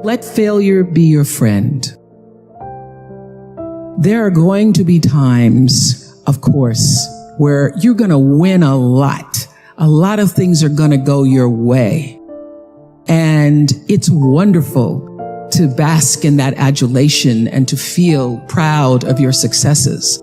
Let failure be your friend. There are going to be times, of course, where you're going to win a lot. A lot of things are going to go your way. And it's wonderful to bask in that adulation and to feel proud of your successes.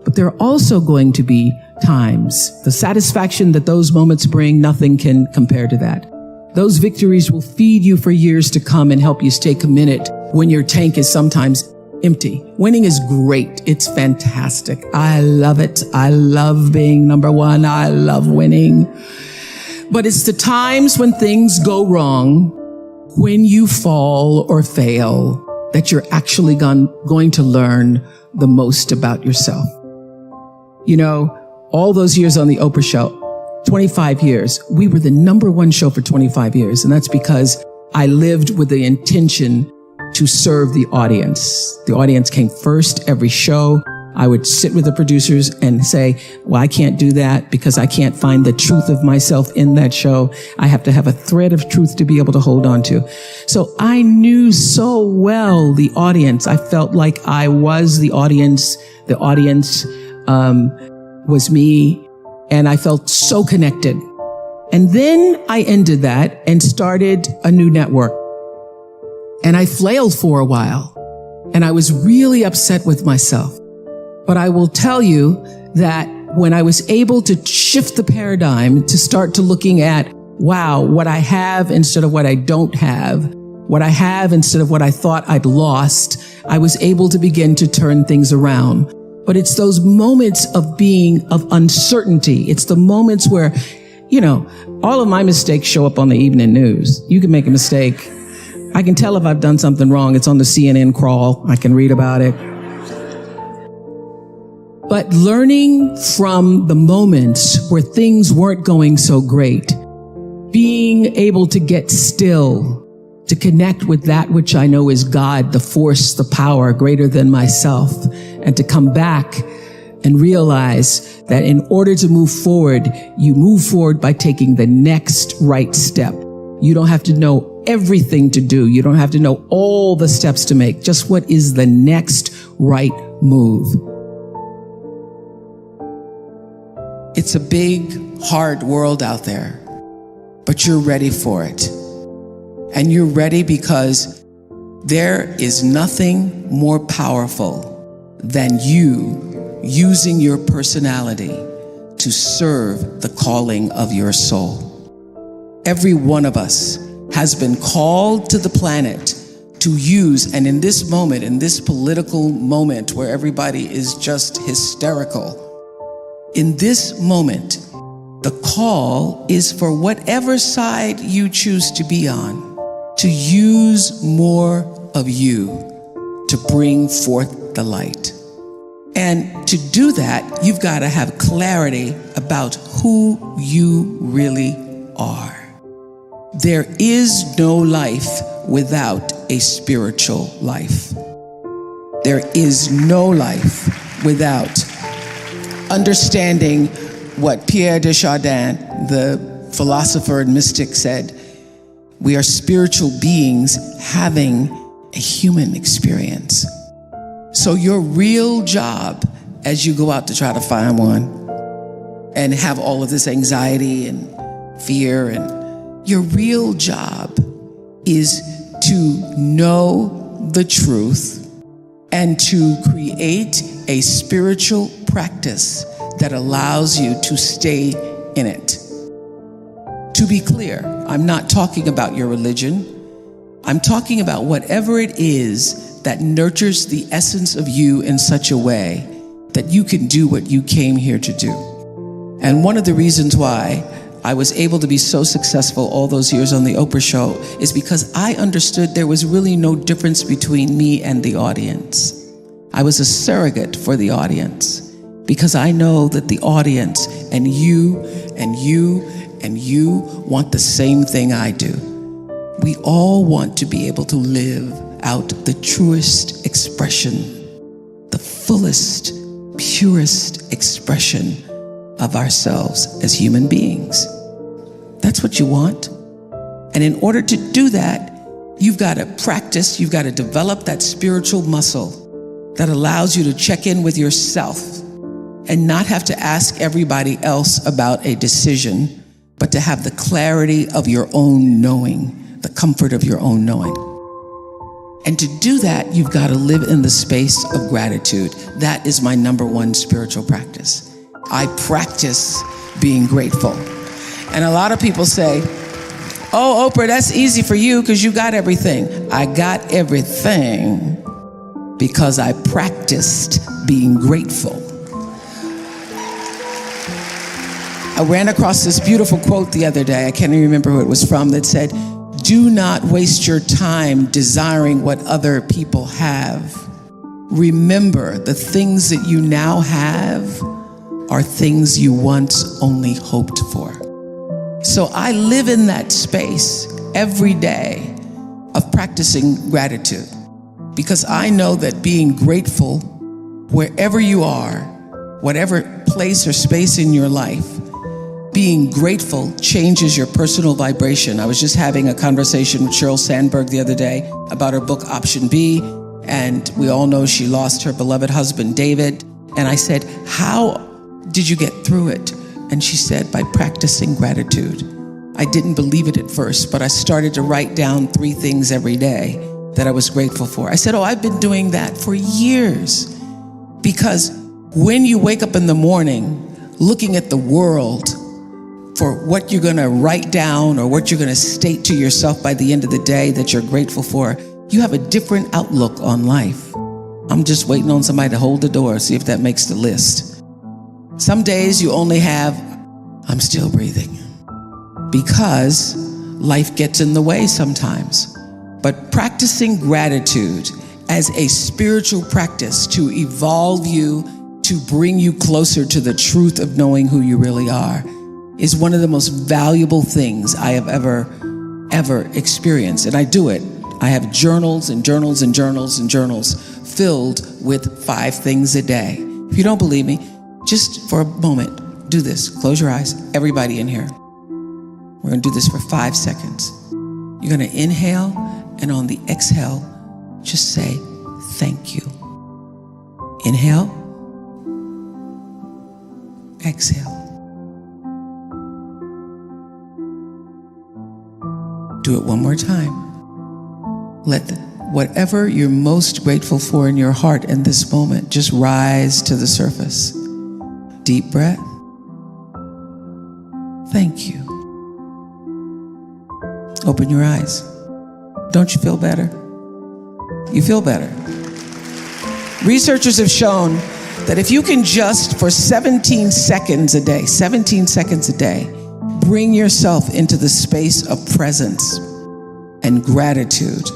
But there are also going to be times, the satisfaction that those moments bring, nothing can compare to that. Those victories will feed you for years to come and help you stay committed when your tank is sometimes empty. Winning is great. It's fantastic. I love it. I love being number one. I love winning. But it's the times when things go wrong, when you fall or fail, that you're actually going to learn the most about yourself. You know, all those years on the Oprah show, 25 years, we were the number one show for 25 years. And that's because I lived with the intention to serve the audience. The audience came first every show. I would sit with the producers and say, well, I can't do that because I can't find the truth of myself in that show. I have to have a thread of truth to be able to hold on to. So I knew so well the audience. I felt like I was the audience. The audience was me. And I felt so connected. And then I ended that and started a new network. And I flailed for a while. And I was really upset with myself. But I will tell you that when I was able to shift the paradigm to start to looking at, wow, what I have instead of what I don't have, what I have instead of what I thought I'd lost, I was able to begin to turn things around. But it's those moments of being of uncertainty. It's the moments where, you know, all of my mistakes show up on the evening news. You can make a mistake. I can tell if I've done something wrong. It's on the CNN crawl. I can read about it. But learning from the moments where things weren't going so great, being able to get still, to connect with that which I know is God, the force, the power greater than myself, and to come back and realize that in order to move forward, you move forward by taking the next right step. You don't have to know everything to do. You don't have to know all the steps to make. Just what is the next right move? It's a big, hard world out there, but you're ready for it. And you're ready because there is nothing more powerful than you using your personality to serve the calling of your soul. Every one of us has been called to the planet to use, and in this moment, in this political moment where everybody is just hysterical, in this moment, the call is for whatever side you choose to be on, to use more of you to bring forth the light. And to do that, you've got to have clarity about who you really are. There is no life without a spiritual life. There is no life without understanding what Pierre de Chardin, the philosopher and mystic, said. We are spiritual beings having a human experience. So your real job as you go out to try to find one and have all of this anxiety and fear, and your real job is to know the truth and to create a spiritual practice that allows you to stay in it. To be clear, I'm not talking about your religion. I'm talking about whatever it is that nurtures the essence of you in such a way that you can do what you came here to do. And one of the reasons why I was able to be so successful all those years on the Oprah show is because I understood there was really no difference between me and the audience. I was a surrogate for the audience because I know that the audience and you and you and you want the same thing I do. We all want to be able to live out the truest expression, the fullest, purest expression of ourselves as human beings. That's what you want. And in order to do that, You've got to practice, you've got to develop that spiritual muscle that allows you to check in with yourself and not have to ask everybody else about a decision, but to have the clarity of your own knowing, the comfort of your own knowing. And to do that, you've got to live in the space of gratitude. That is my number one spiritual practice. I practice being grateful. And a lot of people say, oh, Oprah, that's easy for you because you got everything. I got everything because I practiced being grateful. I ran across this beautiful quote the other day. I can't even remember who it was from, that said, do not waste your time desiring what other people have. Remember, the things that you now have are things you once only hoped for. So I live in that space every day of practicing gratitude, because I know that being grateful wherever you are, whatever place or space in your life, being grateful changes your personal vibration. I was just having a conversation with Sheryl Sandberg the other day about her book, Option B, and we all know she lost her beloved husband, David. And I said, how did you get through it? And she said, by practicing gratitude. I didn't believe it at first, but I started to write down 3 things every day that I was grateful for. I said, oh, I've been doing that for years. Because when you wake up in the morning looking at the world for what you're going to write down or what you're going to state to yourself by the end of the day that you're grateful for, you have a different outlook on life. I'm just waiting on somebody to hold the door, see if that makes the list. Some days you only have, I'm still breathing, because life gets in the way sometimes. But practicing gratitude as a spiritual practice to evolve you, to bring you closer to the truth of knowing who you really are, is one of the most valuable things I have ever experienced. And I do it. I have journals and journals and journals and journals filled with 5 things a day. If you don't believe me, just for a moment, do this. Close your eyes. Everybody in here. We're going to do this for 5 seconds. You're going to inhale, and on the exhale, just say, thank you. Inhale. Exhale. Do it one more time. Let whatever you're most grateful for in your heart in this moment just rise to the surface. Deep breath. Thank you. Open your eyes. Don't you feel better? You feel better. Researchers have shown that if you can just for 17 seconds a day, bring yourself into the space of presence and gratitude,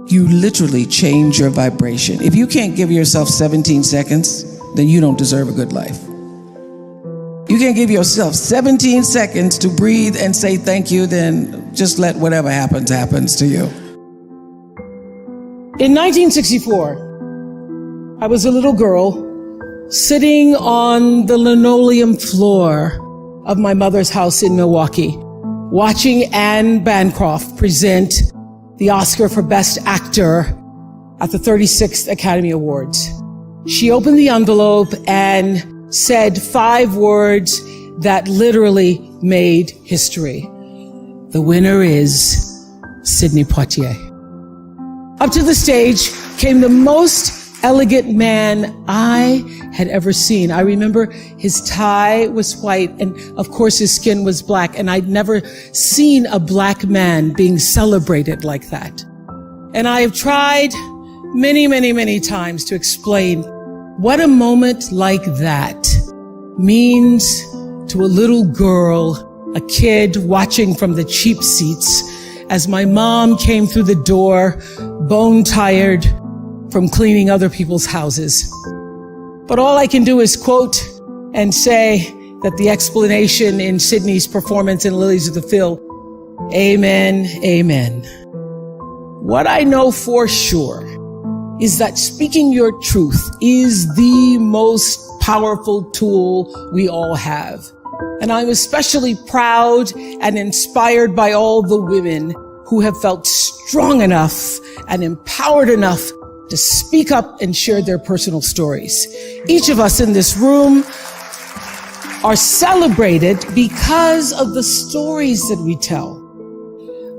you literally change your vibration. If you can't give yourself 17 seconds, then you don't deserve a good life. You can't give yourself 17 seconds to breathe and say thank you, then just let whatever happens to you. In 1964, I was a little girl sitting on the linoleum floor of my mother's house in Milwaukee, watching Anne Bancroft present the Oscar for Best Actor at the 36th Academy Awards. She opened the envelope and said 5 words that literally made history. The winner is Sidney Poitier. Up to the stage came the most elegant man I had ever seen. I remember his tie was white, and of course his skin was black, and I'd never seen a black man being celebrated like that. And I have tried many times to explain what a moment like that means to a little girl, a kid watching from the cheap seats as my mom came through the door, bone-tired from cleaning other people's houses. But all I can do is quote and say that the explanation in Sidney's performance in Lilies of the Field, amen, amen. What I know for sure is that speaking your truth is the most powerful tool we all have. And I'm especially proud and inspired by all the women who have felt strong enough and empowered enough to speak up and share their personal stories. Each of us in this room are celebrated because of the stories that we tell.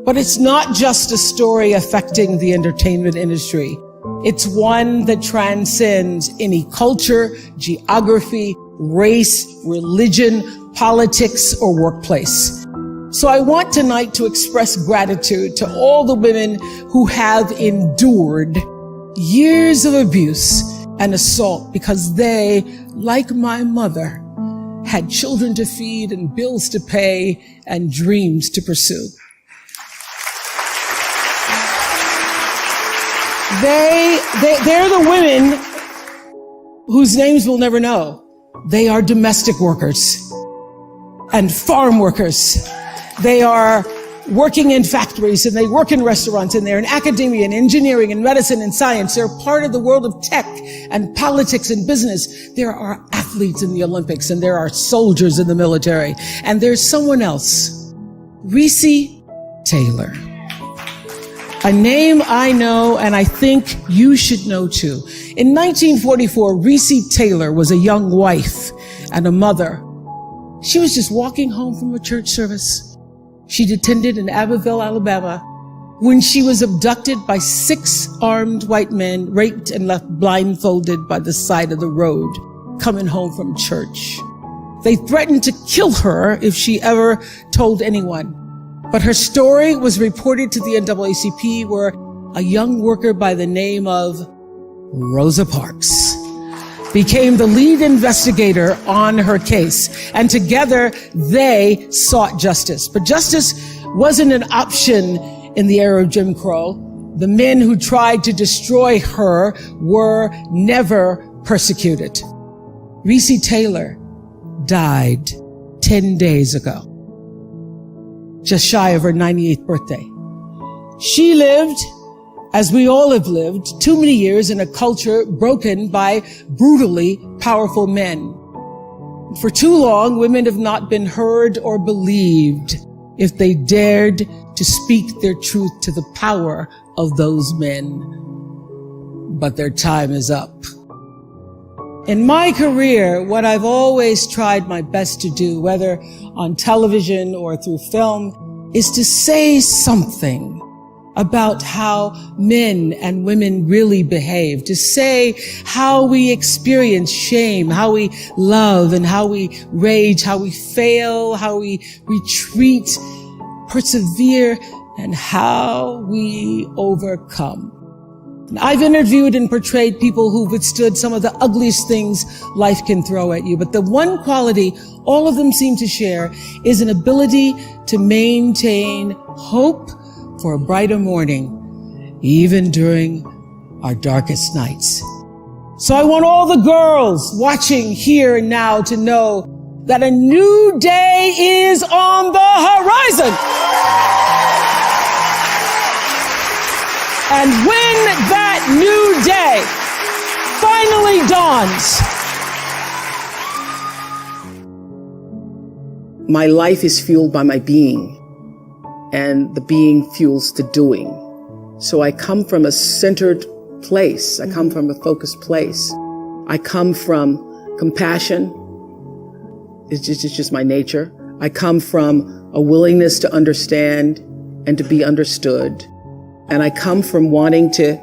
But it's not just a story affecting the entertainment industry. It's one that transcends any culture, geography, race, religion, politics, or workplace. So I want tonight to express gratitude to all the women who have endured years of abuse and assault because they, like my mother, had children to feed and bills to pay and dreams to pursue. They're the women whose names we'll never know. They are domestic workers and farm workers. They are working in factories and they work in restaurants and they're in academia and engineering and medicine and science. They're part of the world of tech and politics and business. There are athletes in the Olympics and there are soldiers in the military. And there's someone else, Reese Taylor. A name I know and I think you should know too. In 1944, Reese Taylor was a young wife and a mother. She was just walking home from a church service she'd attended in Abbeville, Alabama, when she was abducted by 6 armed white men, raped and left blindfolded by the side of the road, coming home from church. They threatened to kill her if she ever told anyone. But her story was reported to the NAACP, where a young worker by the name of Rosa Parks became the lead investigator on her case. And together they sought justice. But justice wasn't an option in the era of Jim Crow. The men who tried to destroy her were never persecuted. Reese Taylor died 10 days ago, just shy of her 98th birthday. She lived, as we all have lived, too many years in a culture broken by brutally powerful men. For too long, women have not been heard or believed if they dared to speak their truth to the power of those men. But their time is up. In my career, what I've always tried my best to do, whether on television or through film, is to say something about how men and women really behave, to say how we experience shame, how we love and how we rage, how we fail, how we retreat, persevere, and how we overcome. I've interviewed and portrayed people who withstood some of the ugliest things life can throw at you. But the one quality all of them seem to share is an ability to maintain hope for a brighter morning, even during our darkest nights. So I want all the girls watching here and now to know that a new day is on the horizon. And when that new day finally dawns, my life is fueled by my being, and the being fuels the doing. So I come from a centered place. I come from a focused place. I come from compassion. It's just my nature. I come from a willingness to understand and to be understood. And I come from wanting to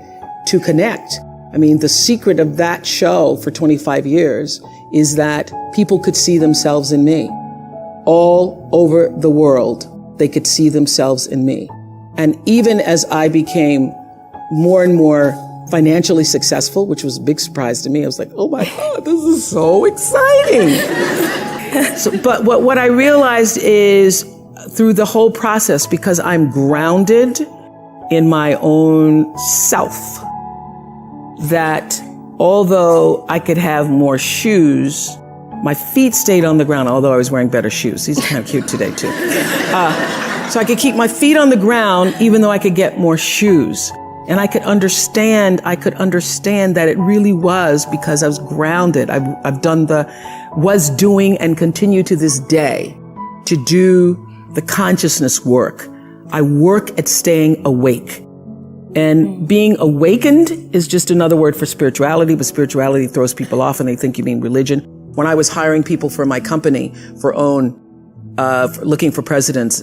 connect. I mean, the secret of that show for 25 years is that people could see themselves in me. All over the world, they could see themselves in me. And even as I became more and more financially successful, which was a big surprise to me, I was like, oh my God, this is so exciting. But what I realized is through the whole process, because I'm grounded in my own self, that although I could have more shoes, my feet stayed on the ground, although I was wearing better shoes. These are kind of cute today, too. So I could keep my feet on the ground, even though I could get more shoes. And I could understand that it really was because I was grounded. I've done was doing and continue to this day to do the consciousness work I work at staying awake. And being awakened is just another word for spirituality, but spirituality throws people off and they think you mean religion. When I was hiring people for my company for looking for presidents,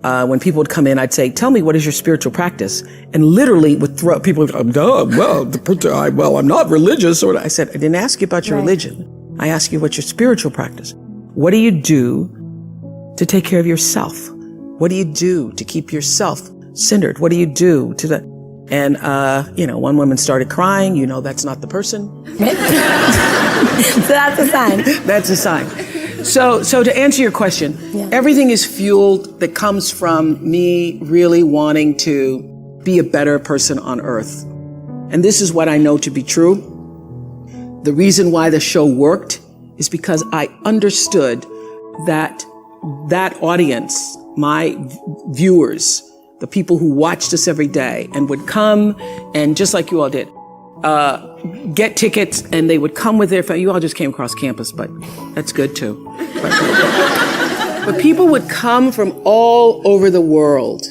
when people would come in, I'd say, tell me, what is your spiritual practice? And literally would throw, people would go, well, I'm not religious. Or I said, I didn't ask you about your religion. I asked you what's your spiritual practice. What do you do to take care of yourself? What do you do to keep yourself centered? What do you do and one woman started crying. That's not the person. So that's a sign. That's a sign. So to answer your question, everything is fueled that comes from me really wanting to be a better person on earth. And this is what I know to be true. The reason why the show worked is because I understood that audience, my viewers, the people who watched us every day and would come and just like you all did, get tickets, and they would come with their family. You all just came across campus, but that's good too. But people would come from all over the world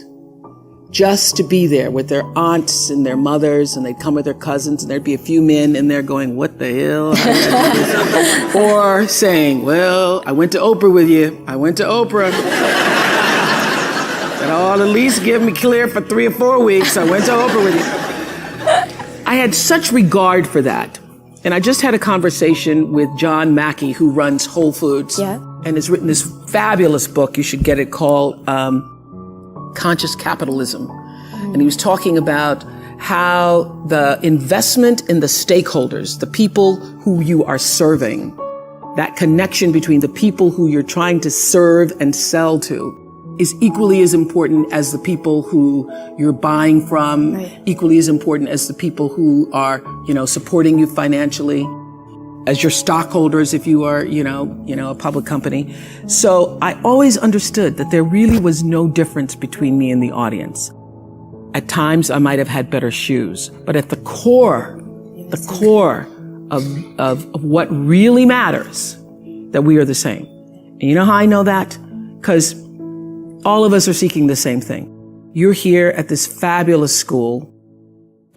just to be there with their aunts and their mothers, and they'd come with their cousins, and there'd be a few men in there going, what the hell? Or saying, well, I went to Oprah with you. I went to Oprah. Said, at least give me clear for 3 or 4 weeks. I went to Oprah with you. I had such regard for that. And I just had a conversation with John Mackey, who runs Whole Foods, and has written this fabulous book. You should get it, called Conscious Capitalism. And he was talking about how the investment in the stakeholders, the people who you are serving, that connection between the people who you're trying to serve and sell to, is equally as important as the people who you're buying from, equally as important as the people who are, supporting you financially, as your stockholders if you are, a public company. So I always understood that there really was no difference between me and the audience. At times I might have had better shoes, but at the core of what really matters, that we are the same. And you know how I know that? Because all of us are seeking the same thing. You're here at this fabulous school,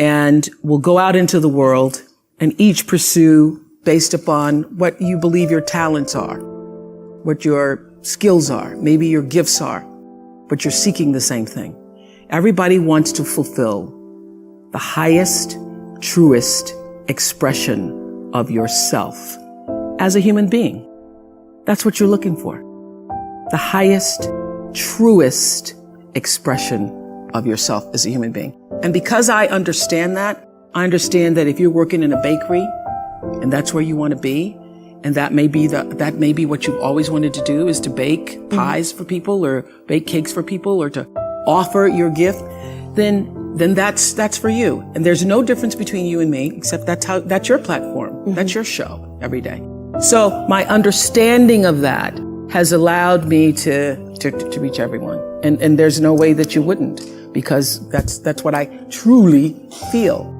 and we'll go out into the world and each pursue based upon what you believe your talents are, what your skills are, maybe your gifts are, but you're seeking the same thing. Everybody wants to fulfill the highest, truest expression of yourself as a human being. That's what you're looking for. The highest, truest expression of yourself as a human being. And because I understand that if you're working in a bakery and that's where you want to be, and that may be what you've always wanted to do, is to bake pies for people or bake cakes for people or to offer your gift, then that's for you. And there's no difference between you and me, except that's your platform. That's your show every day. So my understanding of that has allowed me to reach everyone. And there's no way that you wouldn't, because that's what I truly feel.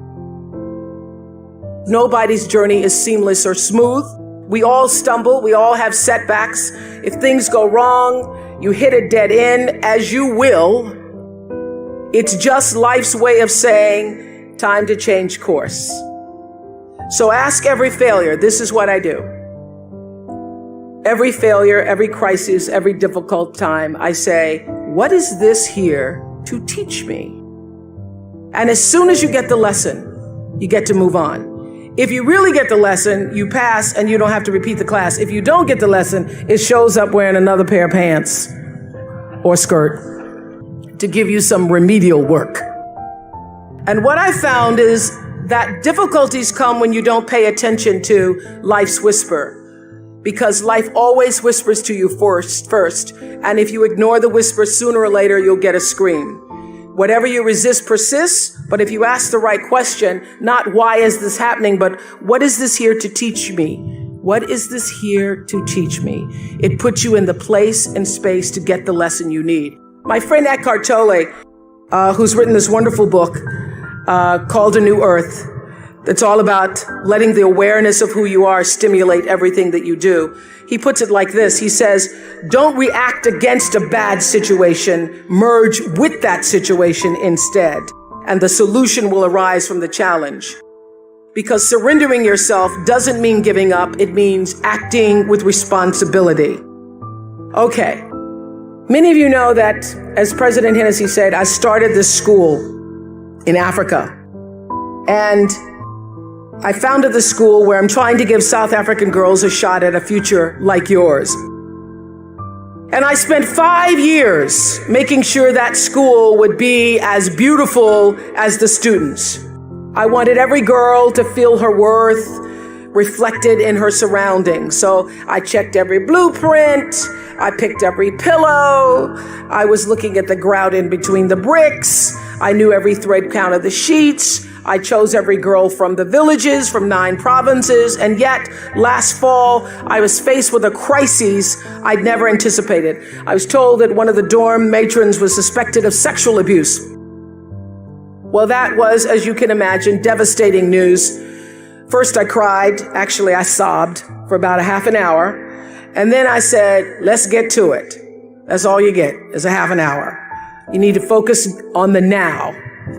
Nobody's journey is seamless or smooth. We all stumble. We all have setbacks. If things go wrong, you hit a dead end, as you will. It's just life's way of saying, time to change course. So ask every failure. This is what I do. Every failure, every crisis, every difficult time, I say, what is this here to teach me? And as soon as you get the lesson, you get to move on. If you really get the lesson, you pass and you don't have to repeat the class. If you don't get the lesson, it shows up wearing another pair of pants or skirt to give you some remedial work. And what I found is that difficulties come when you don't pay attention to life's whisper, because life always whispers to you first. And if you ignore the whisper, sooner or later, you'll get a scream. Whatever you resist persists, but if you ask the right question, not why is this happening, but what is this here to teach me? What is this here to teach me? It puts you in the place and space to get the lesson you need. My friend Eckhart Tolle, who's written this wonderful book called A New Earth, It's all about letting the awareness of who you are stimulate everything that you do. He puts it like this. He says, don't react against a bad situation, merge with that situation instead, and the solution will arise from the challenge. Because surrendering yourself doesn't mean giving up, it means acting with responsibility. Okay, many of you know that, as President Hennessy said, I started this school in Africa. And I founded the school where I'm trying to give South African girls a shot at a future like yours. And I spent 5 years making sure that school would be as beautiful as the students. I wanted every girl to feel her worth reflected in her surroundings. So I checked every blueprint. I picked every pillow. I was looking at the grout in between the bricks. I knew every thread count of the sheets. I chose every girl from the villages, from 9 provinces, and yet last fall, I was faced with a crisis I'd never anticipated. I was told that one of the dorm matrons was suspected of sexual abuse. Well, that was, as you can imagine, devastating news. First I cried, actually I sobbed for about a half an hour, and then I said, let's get to it. That's all you get, is a half an hour. You need to focus on the now,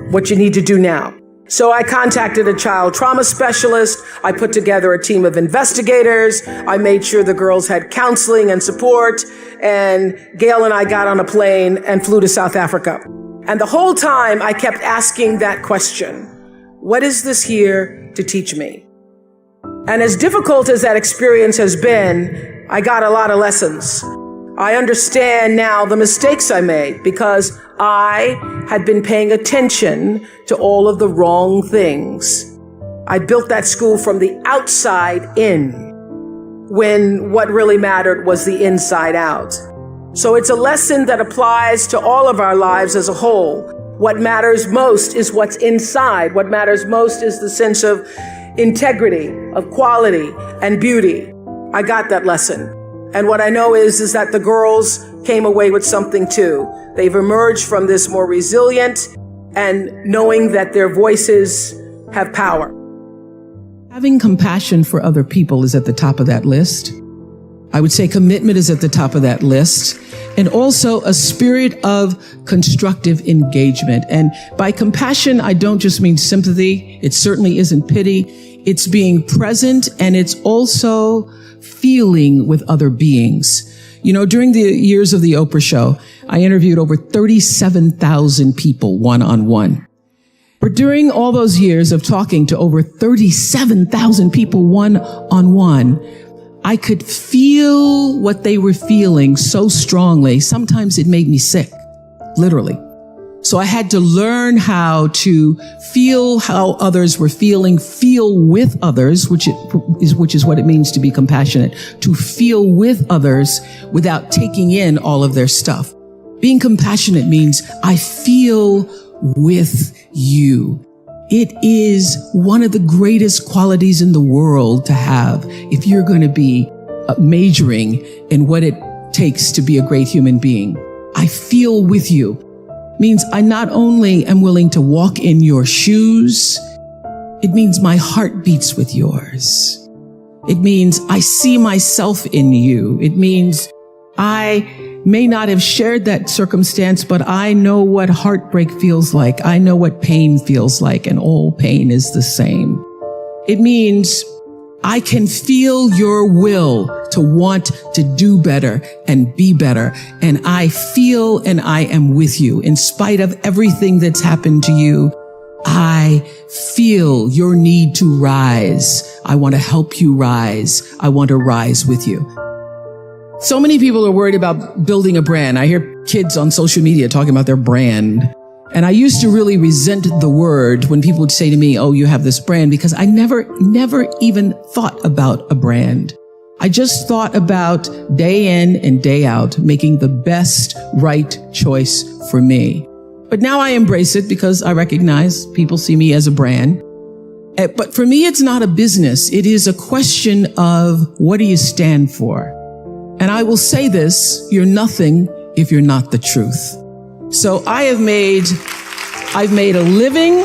what you need to do now. So I contacted a child trauma specialist. I put together a team of investigators. I made sure the girls had counseling and support. And Gail and I got on a plane and flew to South Africa. And the whole time I kept asking that question, what is this here to teach me? And as difficult as that experience has been, I got a lot of lessons. I understand now the mistakes I made because I had been paying attention to all of the wrong things. I built that school from the outside in, when what really mattered was the inside out. So it's a lesson that applies to all of our lives as a whole. What matters most is what's inside. What matters most is the sense of integrity, of quality, and beauty. I got that lesson. And what I know is that the girls came away with something too. They've emerged from this more resilient and knowing that their voices have power. Having compassion for other people is at the top of that list. I would say commitment is at the top of that list. And also a spirit of constructive engagement. And by compassion, I don't just mean sympathy. It certainly isn't pity. It's being present, and it's also feeling with other beings. You know, during the years of the Oprah show, I interviewed over 37,000 people one-on-one. But during all those years of talking to over 37,000 people one-on-one, I could feel what they were feeling so strongly. Sometimes it made me sick, literally. So I had to learn how to feel how others were feeling, feel with others, which is what it means to be compassionate, to feel with others without taking in all of their stuff. Being compassionate means I feel with you. It is one of the greatest qualities in the world to have if you're going to be majoring in what it takes to be a great human being. I feel with you means I not only am willing to walk in your shoes, it means my heart beats with yours. It means I see myself in you. It means I may not have shared that circumstance, but I know what heartbreak feels like. I know what pain feels like, and all pain is the same. It means I can feel your will to want to do better and be better. And I feel and I am with you. In spite of everything that's happened to you, I feel your need to rise. I want to help you rise. I want to rise with you. So many people are worried about building a brand. I hear kids on social media talking about their brand. And I used to really resent the word when people would say to me, oh, you have this brand, because I never even thought about a brand. I just thought about day in and day out, making the best right choice for me. But now I embrace it because I recognize people see me as a brand. But for me, it's not a business. It is a question of what do you stand for? And I will say this, you're nothing if you're not the truth. So I've made a living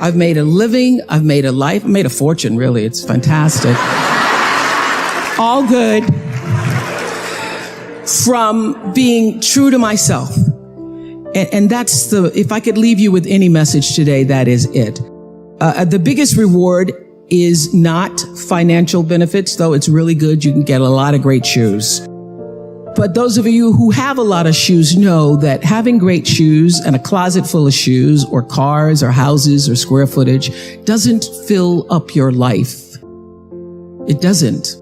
I've made a living. I've made a life. I've made a fortune, really. It's fantastic. All good from being true to myself. And that's if I could leave you with any message today, that is it. The biggest reward is not financial benefits, though it's really good. You can get a lot of great shoes. But those of you who have a lot of shoes know that having great shoes and a closet full of shoes or cars or houses or square footage doesn't fill up your life. It doesn't.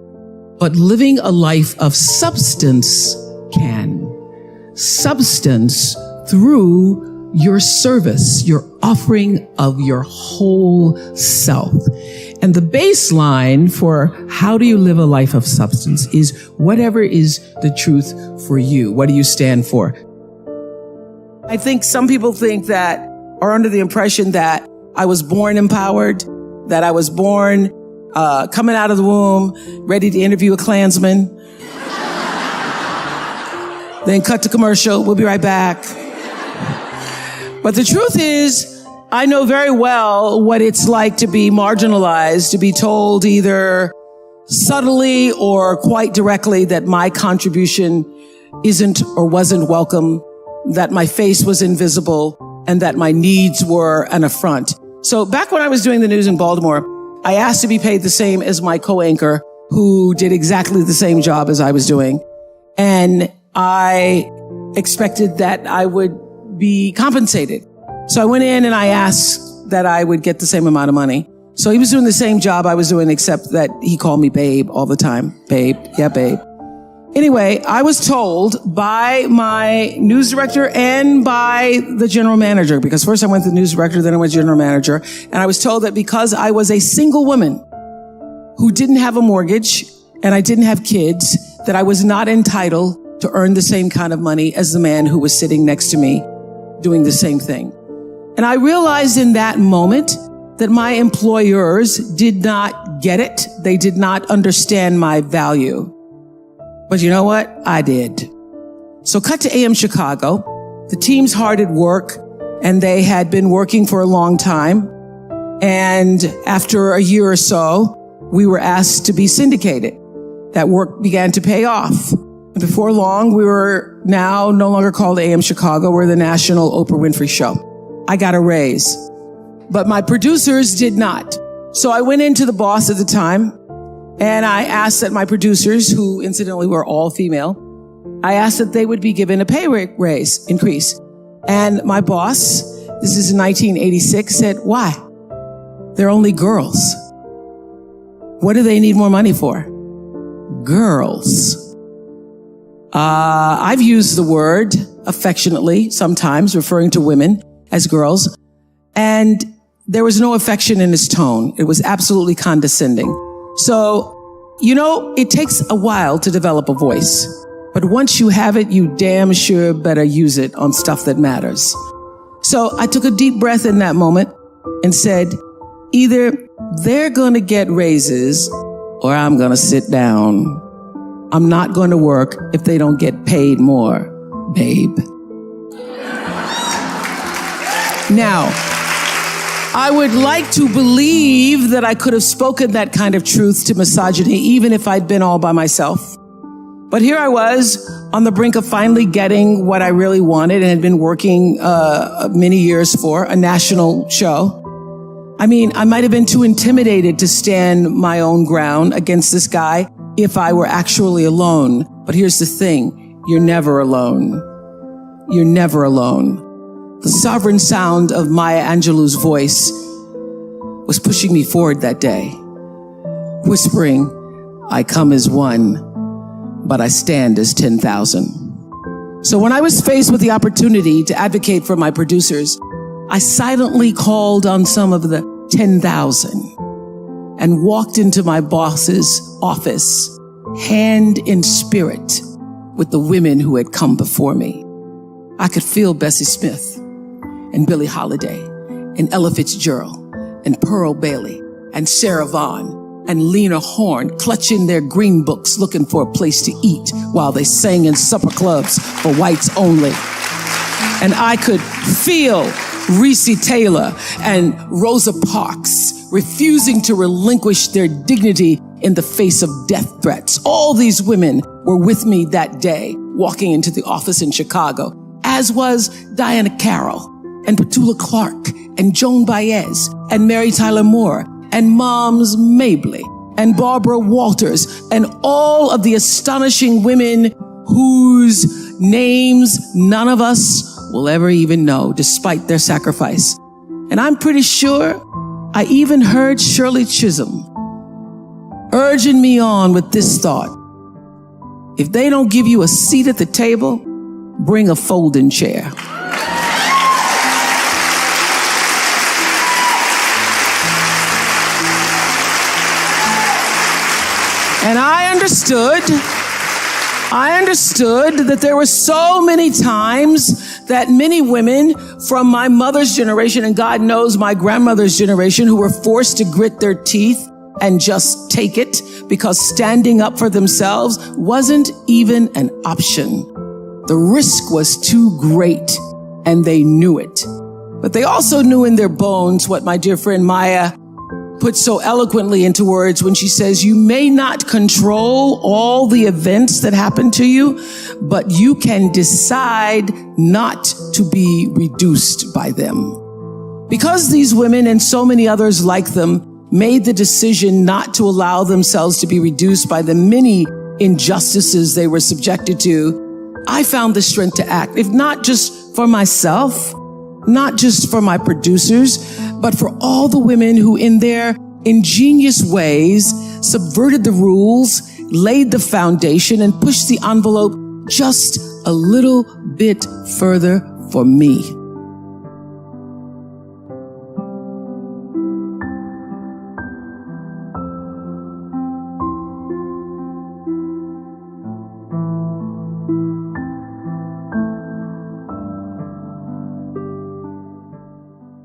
But living a life of substance can. Substance through your service, your offering of your whole self. And the baseline for how do you live a life of substance is whatever is the truth for you. What do you stand for? I think some people think that, or under the impression that I was born empowered, that I was born coming out of the womb, ready to interview a Klansman. Then cut to commercial. We'll be right back. But the truth is, I know very well what it's like to be marginalized, to be told either subtly or quite directly that my contribution isn't or wasn't welcome, that my face was invisible, and that my needs were an affront. So back when I was doing the news in Baltimore, I asked to be paid the same as my co-anchor, who did exactly the same job as I was doing. And I expected that I would be compensated. So I went in and I asked that I would get the same amount of money. So he was doing the same job I was doing, except that he called me babe all the time. Babe. Yeah, babe. Anyway, I was told by my news director and by the general manager, because first I went to the news director, then I went to general manager, and I was told that because I was a single woman who didn't have a mortgage and I didn't have kids, that I was not entitled to earn the same kind of money as the man who was sitting next to me doing the same thing. And I realized in that moment that my employers did not get it. They did not understand my value. But you know what? I did. So cut to AM Chicago. The team's hard at work, and they had been working for a long time. And after a year or so, we were asked to be syndicated. That work began to pay off. And before long, we were now no longer called AM Chicago. We're the national Oprah Winfrey show. I got a raise, but my producers did not. So I went into the boss at the time, and I asked that my producers, who incidentally were all female, I asked that they would be given a pay raise increase. And my boss, this is in 1986, said, why? They're only girls. What do they need more money for? Girls. I've used the word affectionately, sometimes referring to women as girls, and there was no affection in his tone. It was absolutely condescending. So, you know, it takes a while to develop a voice, but once you have it, you damn sure better use it on stuff that matters. So I took a deep breath in that moment and said, either they're going to get raises or I'm going to sit down. I'm not going to work if they don't get paid more, babe. Now, I would like to believe that I could have spoken that kind of truth to misogyny, even if I'd been all by myself. But here I was on the brink of finally getting what I really wanted and had been working many years for, a national show. I mean, I might have been too intimidated to stand my own ground against this guy if I were actually alone. But here's the thing, you're never alone. You're never alone. The sovereign sound of Maya Angelou's voice was pushing me forward that day, whispering, I come as one, but I stand as 10,000. So when I was faced with the opportunity to advocate for my producers, I silently called on some of the 10,000 and walked into my boss's office, hand in spirit, with the women who had come before me. I could feel Bessie Smith and Billie Holiday and Ella Fitzgerald and Pearl Bailey and Sarah Vaughan and Lena Horne clutching their green books looking for a place to eat while they sang in supper clubs for whites only. And I could feel Reese Taylor and Rosa Parks, refusing to relinquish their dignity in the face of death threats. All these women were with me that day, walking into the office in Chicago, as was Diana Carroll and Petula Clark and Joan Baez and Mary Tyler Moore and Moms Mabley and Barbara Walters and all of the astonishing women whose names none of us will ever even know, despite their sacrifice. And I'm pretty sure I even heard Shirley Chisholm urging me on with this thought: if they don't give you a seat at the table, bring a folding chair. And I understood that there were so many times that many women from my mother's generation, and God knows my grandmother's generation, who were forced to grit their teeth and just take it because standing up for themselves wasn't even an option. The risk was too great, and they knew it. But they also knew in their bones what my dear friend Maya put so eloquently into words when she says, you may not control all the events that happen to you, but you can decide not to be reduced by them. Because these women and so many others like them made the decision not to allow themselves to be reduced by the many injustices they were subjected to, I found the strength to act, if not just for myself, not just for my producers, but for all the women who in their ingenious ways subverted the rules, laid the foundation, and pushed the envelope just a little bit further for me.